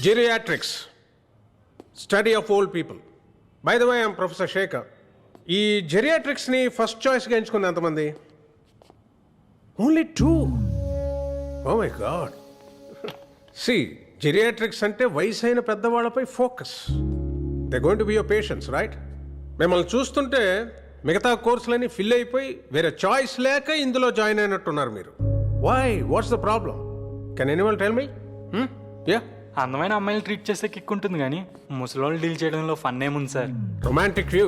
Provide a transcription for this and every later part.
Geriatrics, study of old people. By the way, I'm Professor Shekhar. ఈ జెరియాట్రిక్స్ని first చాయిస్గా ఎంచుకుంది ఎంతమంది? Only 2. Oh my god. See geriatrics అంటే వయసు అయిన పెద్దవాళ్ళపై focus. They going to be your patients, right? మిమ్మల్ని చూస్తుంటే మిగతా కోర్సులన్నీ ఫిల్ అయిపోయి వేరే చాయిస్ లేక ఇందులో జాయిన్ అయినట్టున్నారు మీరు. Why? What's the problem? Can anyone tell me? Ya, అందమైన అమ్మాయిని ట్రీట్ చేస్తే కిక్ ఉంటుంది కానీ ముసలోళ్ళు డీల్ చేయడంలో ఫన్ ఏముంది సార్? Romantic view,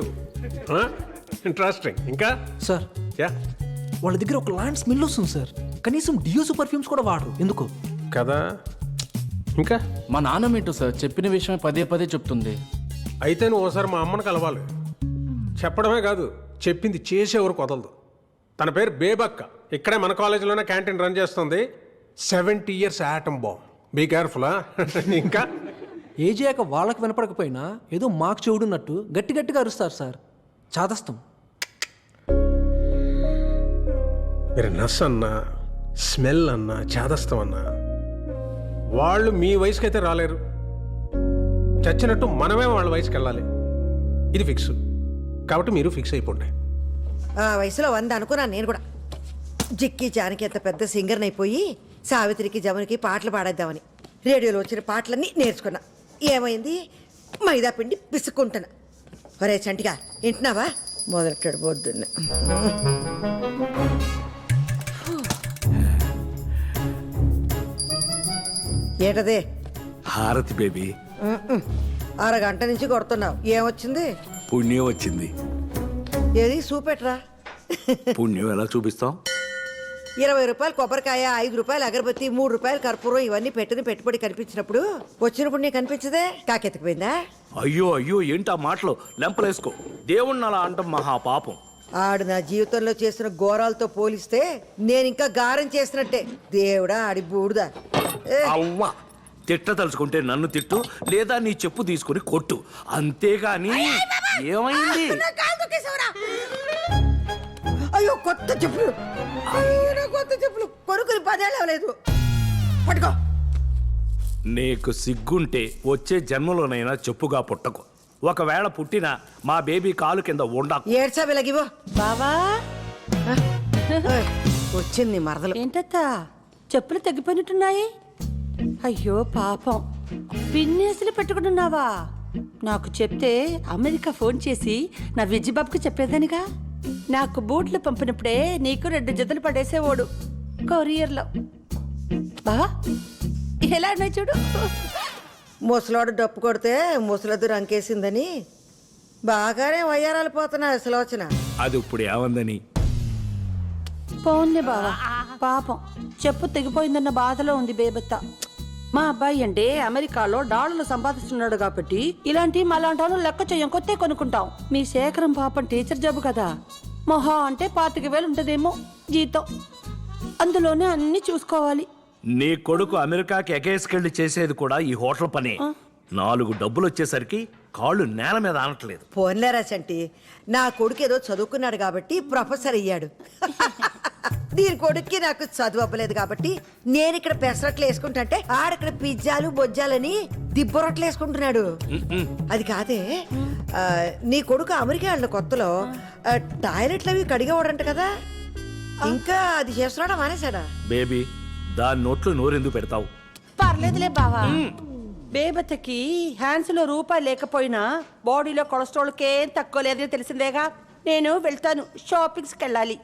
interesting. ఇంకా సార్, యా, వాళ్ళ దగ్గర ఒక లాంటి స్మెల్ వస్తుంది సార్. కనీసం డియోస్ పర్ఫ్యూమ్స్ కూడా వాడరు. ఎందుకు కదా? ఇంకా మా నాన్నమేంటో సార్ చెప్పిన విషయమే పదే పదే చెప్తుంది. అయితే నువ్వు ఒకసారి మా అమ్మని కలవాలి. చెప్పడమే కాదు, చెప్పింది చేసేవరు వదలదు. తన పేరు బేబక్క. ఇక్కడే మన కాలేజీలోనే క్యాంటీన్ రన్ చేస్తుంది. 70 years atom bomb. Be careful. ఇంకా ఏజ్ అయ్యాక వాళ్ళకి వినపడకపోయినా ఏదో మాకు చెవుడున్నట్టు గట్టి గట్టిగా అరుస్తారు సార్. చాదస్తం. మీరు నస్ అన్నా, స్మెల్ అన్నా, చేదస్తం అన్నా వాళ్ళు మీ వయసుకైతే రాలేరు. చచ్చినట్టు మనమే వాళ్ళ వయసుకి వెళ్ళాలి. ఇది ఫిక్స్. కాబట్టి మీరు ఫిక్స్ అయిపోండి. ఆ వయసులో 100 అనుకున్నాను నేను కూడా. జిక్కి జానకి ఎంత పెద్ద సింగర్ని అయిపోయి సావిత్రికి జమునికి పాటలు పాడేద్దామని రేడియోలో వచ్చిన పాటలన్నీ నేర్చుకున్నా. ఏమైంది? మైదా పిండి పిసుక్కుంటున్నా. ఒరే చంటిగా వింటున్నావా? మొదలెట్టాడు పొద్దున్న. ఏంటదే? హారతి బేబీ. అరగంట నుంచి కొడుతున్నావు. ఏమొచ్చింది? పుణ్యం వచ్చింది. ఏది చూపెట్రా. పుణ్యం ఎలా చూపిస్తాం? 20 రూపాయలు కొబ్బరికాయ, 5 రూపాయలు అగరబత్తి, 3 రూపాయలు కర్పూరం, ఇవన్నీ పెట్టిన పెట్టుబడి కనిపించినప్పుడు వచ్చినప్పుడు నీకు కనిపించదే? కాకెత్తిపోయిందా? అయ్యో అయ్యో, ఏంటా మాటలు? లెంపలేసుకో. దేవుణ్ణి అలా అంటాం మహాపాపం. ఆడు నా జీవితంలో చేసిన ఘోరాలతో పోలిస్తే నేను ఇంకా గారం చేసినట్టే. దేవుడా ఆడి బూడుదా. అవ్వా, తిట్ట తలుచుకుంటే నన్ను తిట్టు, లేదా నీ చెప్పు తీసుకుని కొట్టు, అంతేగాని. ఏమైంది? అయ్యో కొత్త చెప్పులు. అయ్యో నా కొత్త చెప్పులు కొనుక్కుని 10 ఏళ్ళు అవ్వలేదు. పట్టుకో. నీకు సిగ్గుంటే వచ్చే జన్మలోనైనా చెప్పుగా పుట్టకు. ఒకవేళ పుట్టినా మా బేబీ కాలు కింద ఉండకు. ఏడ్చా వెలగివో బావా. వచ్చింది మరదలు. ఏంటత్తా చెప్పులు తగ్గిపోయినట్టున్నాయి? అయ్యో పాపం, పిన్నేసులు పెట్టుకుంటున్నావా? నాకు చెప్తే అమెరికా ఫోన్ చేసి నా విజ్జిబాబుకి చెప్పేదానిగా. నాకు బూట్లు పంపినప్పుడే నీకు 2 జతలు పడేసేవాడు కొరియర్లో. బావా ఎలా ఉన్నాయి చూడు. ముసలాడు డప్పు కొడితే ముసలద్దు రంకేసిందని బాగానే వయ్యారాలు పోతున్నా సులోచన. అది ఇప్పుడు ఏమందని? పోన్లే బావా, పాపం చెప్పు తెగిపోయిందన్న బాధలో ఉంది బేబత్త. మా అబ్బాయి అంటే అమెరికాలో డాలర్లు సంపాదిస్తున్నాడు కాబట్టి ఇలాంటి మలాంటి వాళ్ళు లెక్క చెయ్యం, కొత్తే కొనుక్కుంటాం. మీ శేఖరం పాపం టీచర్ జాబ్ కదా, మొహా అంటే 25,000 ఉంటుందేమో జీతం. అందులోనే అన్ని చూసుకోవాలి. నీ కొడుకు అమెరికాకి ఎగేసుకెళ్ళి చేసేది కూడా ఈ హోటల్ పనే. 4 డబ్బులు వచ్చేసరికి కాళ్ళు నేల మీద ఆనట్లేదు. పోన్లేరా చంటి, నా కొడుకు ఏదో చదువుకున్నాడు కాబట్టి ప్రొఫెసర్ అయ్యాడు. దీని కొడుక్కి నాకు చదువు అవ్వలేదు కాబట్టి నేను ఇక్కడ పెసరట్లు వేసుకుంటుంటే ఆడక్కడ పిజ్జాలు బొజ్జాలని దిబ్బరొట్లు వేసుకుంటున్నాడు. అది కాదే, నీ కొడుకు అమెరికా వెళ్ళిన కొత్తలో టాయిలెట్లు అవి కడిగేవాడంట కదా, ఇంకా అది చేస్తున్నాడా మానేశాడా? బేబీ, దాని నోట్లు నోరెందుకు పెడతావు? పర్లేదులే బావా. బేబత్తకి హ్యాండ్స్ లో రూపాయి లేకపోయినా బాడీలో కొలెస్ట్రాల్కేం తక్కువ లేదని తెలిసిందేగా. నేను వెళ్తాను, షాపింగ్స్కి వెళ్ళాలి.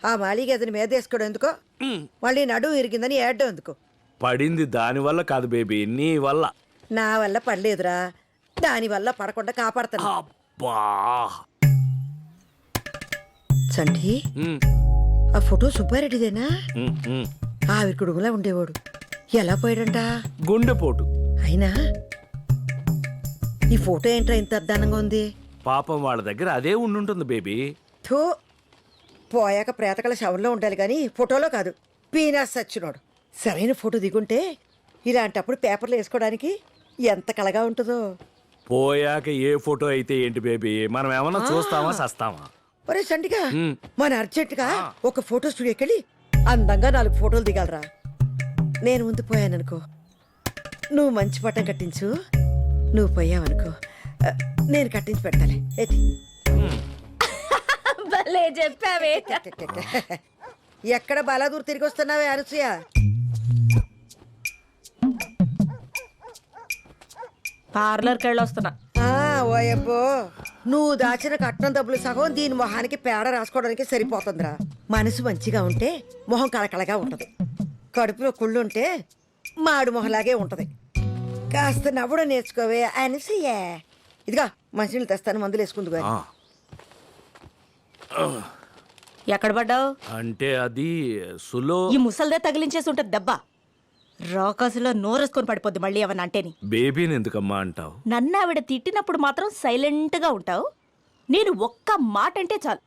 ఆ మాలిగ అతని మీద వేసుకోవడం ఎందుకో, మళ్ళీ నడుము ఇరిగిందని ఏడ్డం ఎందుకు? పడింది దాని వల్ల కాదు బేబీ, నీ వల్ల. నా వల్ల పడలేదురా, దాని వల్ల పడకుండా కాపాడతాను. అబ్బా సంటి, ఆ ఫోటో సుబ్బారెడ్డిదేనా? ఆవిడ కుడుములా ఉండేవాడు. ఎలా పోయాడంట? గుండెపోటు. అయినా ఈ ఫోటో ఏంట్రా ఇంత అద్దానంగా ఉంది? పాపం వాళ్ళ దగ్గర అదే ఉండుంటుంది బేబీ. థూ, పోయాక ప్రేతకల శవంలో ఉండాలి కానీ ఫోటోలో కాదు. పీనాస్ సచ్చినోడు. సరైన ఫోటో దిగుంటే ఇలాంటప్పుడు పేపర్లు వేసుకోవడానికి ఎంత కలగా ఉంటుందో. పోయాక ఏ ఫోటో అయితే ఏంటి బేబీ, మనం ఏమన్నా చూస్తామా సస్తామా? ఒరే సండిగా మన అర్జెంటుగా ఒక ఫోటో స్టూడియోకి వెళ్ళి అందంగా 4 ఫోటోలు దిగాలరా. నేను ముందు పోయాననుకో, నువ్వు మంచి పట్టం కట్టించు. నువ్వు పోయావనుకో, నేను కట్టించి పెడతాలే. ఏది? భలే చెప్పావే. ఎక్కడ బలాదూర్ తిరిగి వస్తున్నావే అనసూయ? పార్లర్కి వెళ్ళి వస్తున్నా. ఓయబ్బో, నువ్వు దాచిన కట్నం డబ్బులు సగం దీని మొహానికి పేడ రాసుకోవడానికి సరిపోతుందిరా. మనసు మంచిగా ఉంటే మొహం కళకళగా ఉంటది. కడుపులో కుళ్ళు ఉంటే మాడు మొహలాగే ఉంటది. కాస్త నవ్వడం నేర్చుకోవే అనసూయ. ఇదిగా మంచినీళ్ళు తెస్తాను, మందులు వేసుకుందు గాని. ఎక్కడ పడ్డావు? అంటే అది సులో ఈ ముసల్దే తగిలించేసి ఉంటది దెబ్బ. రాకాసులో నోరేసుకొని పడిపోద్ది మళ్ళీ ఏమన్నా అంటేని. బేబీని ఎందుకమ్మా అంటావు? నన్ను ఆవిడ తిట్టినప్పుడు మాత్రం సైలెంట్ గా ఉంటావు. నేను ఒక్క మాట అంటే చాలు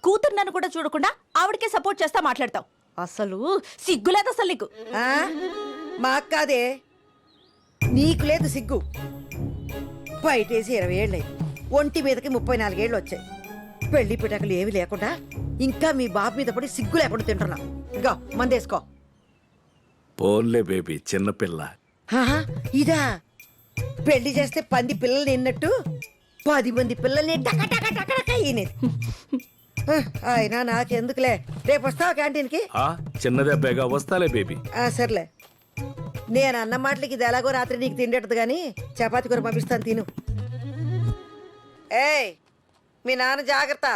కూతురు నన్ను కూడా చూడకుండా ఆవిడకే సపోర్ట్ చేస్తా మాట్లాడతావు. అసలు సిగ్గులేదు అసలు నీకు. ఆ? మాకు కాదే, నీకు లేదు సిగ్గు. బయటేసి 20 ఏళ్ళయి, ఒంటి మీదకి 34 ఏళ్ళు వచ్చాయి. పెళ్లి పిటకలు ఏవి లేకుండా ఇంకా మీ బాబు మీద పడి సిగ్గు లేకుండా తింటున్నా. ఇగా మందేసుకో. పోన్లే బేబీ, చిన్నపిల్ల. ఆహా, ఇదా పెళ్లి చేస్తే 10 పిల్లలు నిన్నట్టు 10 మంది పిల్లల్ని టక టక టక టక ఈనేది. అయినా నాకెందుకులే, రేపు వస్తావా క్యాంటీన్కి? చిన్నదే బేగా వస్తాలే బేబీ. సర్లే, నేను అన్న మాటలకి ఇది ఎలాగో రాత్రి నీకు తిండేటది కానీ చపాతి కూర పంపిస్తాను, తిను. ఏయ్, మీ నాన్న జాగ్రత్త.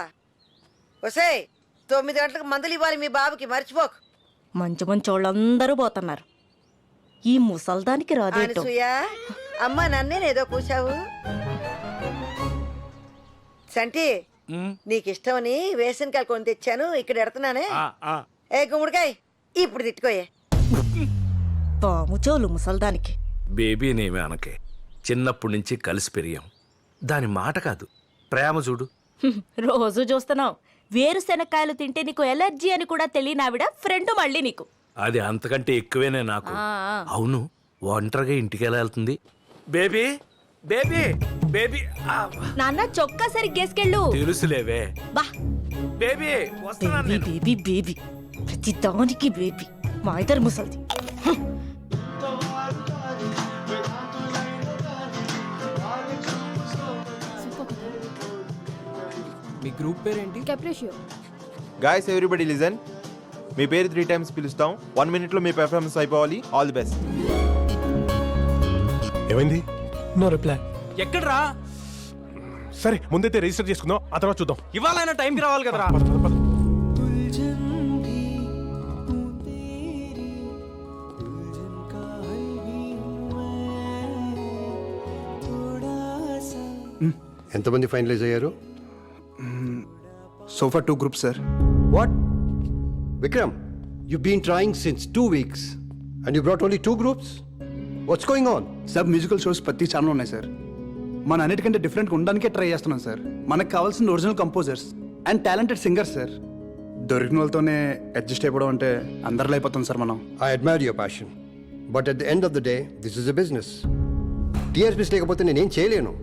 ఒసేయ్, 9 గంటలకు మందులు ఇవ్వాలి మీ బాబుకి, మర్చిపోకు. మంచి మంచి వాళ్ళందరూ పోతున్నారు. ఈ ముసల్దానికి రాదేటో. అనసూయ, అమ్మ నన్నేనేదో కూసావు. సంటి, నీకు ఇష్టమని వేసనకాయలు కొని తెచ్చాను, ఇక్కడ ఎడుతున్నానే. ఏ గుమ్మడికాయ, ఇప్పుడు తిట్టుకోయే. పాము చోలు ముసల్దానికి. బేబీనేమి అనకే, చిన్నప్పటి నుంచి కలిసి పెరిగాం. దాని మాట కాదు, ప్రేమ చూడు. రోజు చూస్తున్నావు. వేరుశెనక్కాయలు తింటే నీకు ఎలర్జీ అని కూడా తెలియని ఆవిడ ఫ్రెండ్ మళ్ళీ నీకు. అది అంతకంటే ఎక్కువేనే నాకు. అవును, ఒంటరిగా ఇంటికి ఎలా వెళ్తుంది? Baby baby baby. నాన్న చొక్కా సరిగ్గేసుకెళ్ళు. తెలుసులేవే. బా బేబీ వస్తున్నాను బేబీ నేను. బేబీ బేబీ, ప్రతి దానికి బేబీ. మా ఇద్దరు ముసల్ది. మీ గ్రూప్ పేరేంటి? Guys everybody listen. మీ పేరు 3 times పిలుస్తాం. 1 minute లో మీ పెర్ఫార్మెన్స్ అయిపోవాలి. All the best. ఏమైంది? No reply. ఎక్కడ్రా? సరే, ముందైతే రిజిస్టర్ చేసుకుందాం, ఆ తర్వాత చూద్దాం. ఇవాళైనా టైంకి రావాలి కదరా. పద, పద, పద. ఎంతమంది ఫైనలైజ్ అయ్యారు? So for 2 groups sir. What Vikram, you been trying since 2 weeks and you brought only 2 groups? What's going on? Sir musical shows ప్రతి ఛానల్ ఉన్నాయి సార్. మన అన్నిటికంటే డిఫరెంట్గా ఉండడానికే ట్రై చేస్తున్నాం సార్. మనకు కావాల్సిన original composers and talented singers sir. దొరికిన వాళ్ళతోనే అడ్జస్ట్ అయిపోవడం అంటే అందరిలో అయిపోతాం సార్ మనం. I admire your passion, but at the end of the day this is a business. TRPs లేకపోతే నేనేం చేయలేను.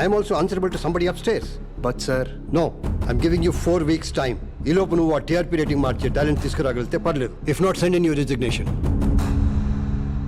I'm also answerable to somebody upstairs. But sir, no, I'm giving you 4 weeks time. ఈ లోపు నువ్వు ఆ TRP rating మార్చే talent తీసుకురాగలిగితే పర్లేదు. If not, send in your resignation.